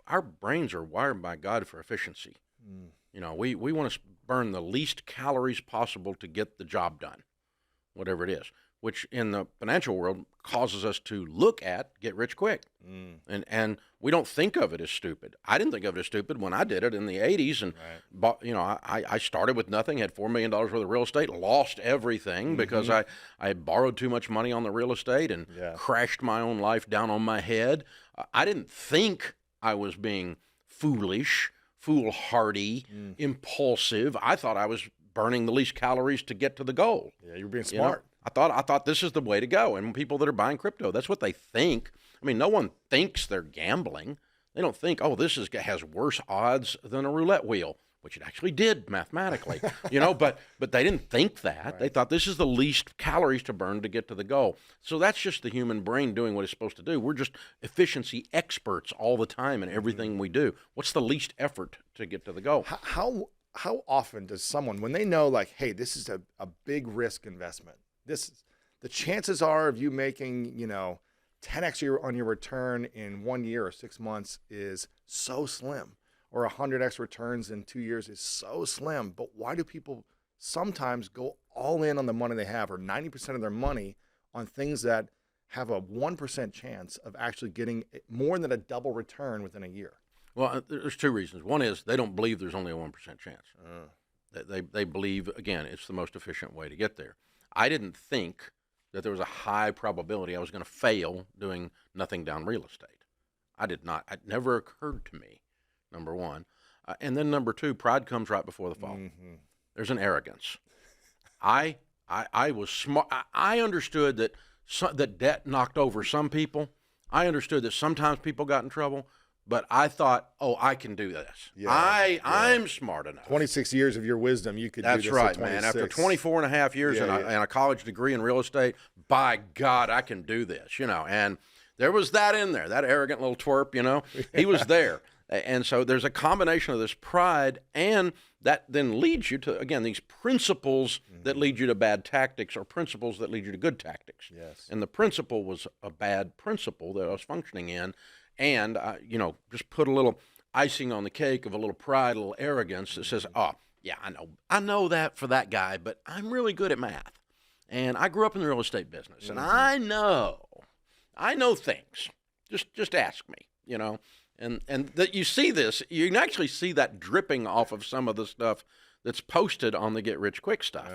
our brains are wired by God for efficiency. We want to burn the least calories possible to get the job done, whatever it is, which in the financial world causes us to look at get rich quick. And we don't think of it as stupid. I didn't think of it as stupid when I did it in the 80s and bought, I started with nothing, had $4 million worth of real estate, lost everything because I had borrowed too much money on the real estate and crashed my own life down on my head. I didn't think I was being foolhardy, impulsive. I thought I was burning the least calories to get to the goal. Yeah, you're being smart. I thought this is the way to go. And people that are buying crypto, that's what they think. I mean, no one thinks they're gambling. They don't think, oh, has worse odds than a roulette wheel, which it actually did mathematically, but they didn't think that. Right. They thought this is the least calories to burn to get to the goal. So that's just the human brain doing what it's supposed to do. We're just efficiency experts all the time in everything we do. What's the least effort to get to the goal? How often does someone, when they know like, hey, this is a big risk investment, the chances are of you making, 10x on your return in 1 year or 6 months is so slim, or 100x returns in 2 years is so slim. But why do people sometimes go all in on the money they have, or 90% of their money on things that have a 1% chance of actually getting more than a double return within a year? Well, there's two reasons. One is they don't believe there's only a 1% chance. They believe, again, it's the most efficient way to get there. I didn't think that there was a high probability I was going to fail doing nothing down real estate. I did not. It never occurred to me, number one. And then number two, pride comes right before the fall. There's an arrogance. I was smart. I understood that that debt knocked over some people. I understood that sometimes people got in trouble. But I thought, I can do this. I'm smart enough. 26 years of your wisdom, you could do this. That's right, man. After 24 and a half years and a college degree in real estate, by God, I can do this, And there was that in there, that arrogant little twerp, He was there. And so there's a combination of this pride, and that then leads you to, again, these principles that lead you to bad tactics, or principles that lead you to good tactics. Yes. And the principle was a bad principle that I was functioning in. And, just put a little icing on the cake of a little pride, a little arrogance that says, I know that for that guy, but I'm really good at math. And I grew up in the real estate business, and I know things. Just ask me, And that you see this, you can actually see that dripping off of some of the stuff that's posted on the Get Rich Quick stuff.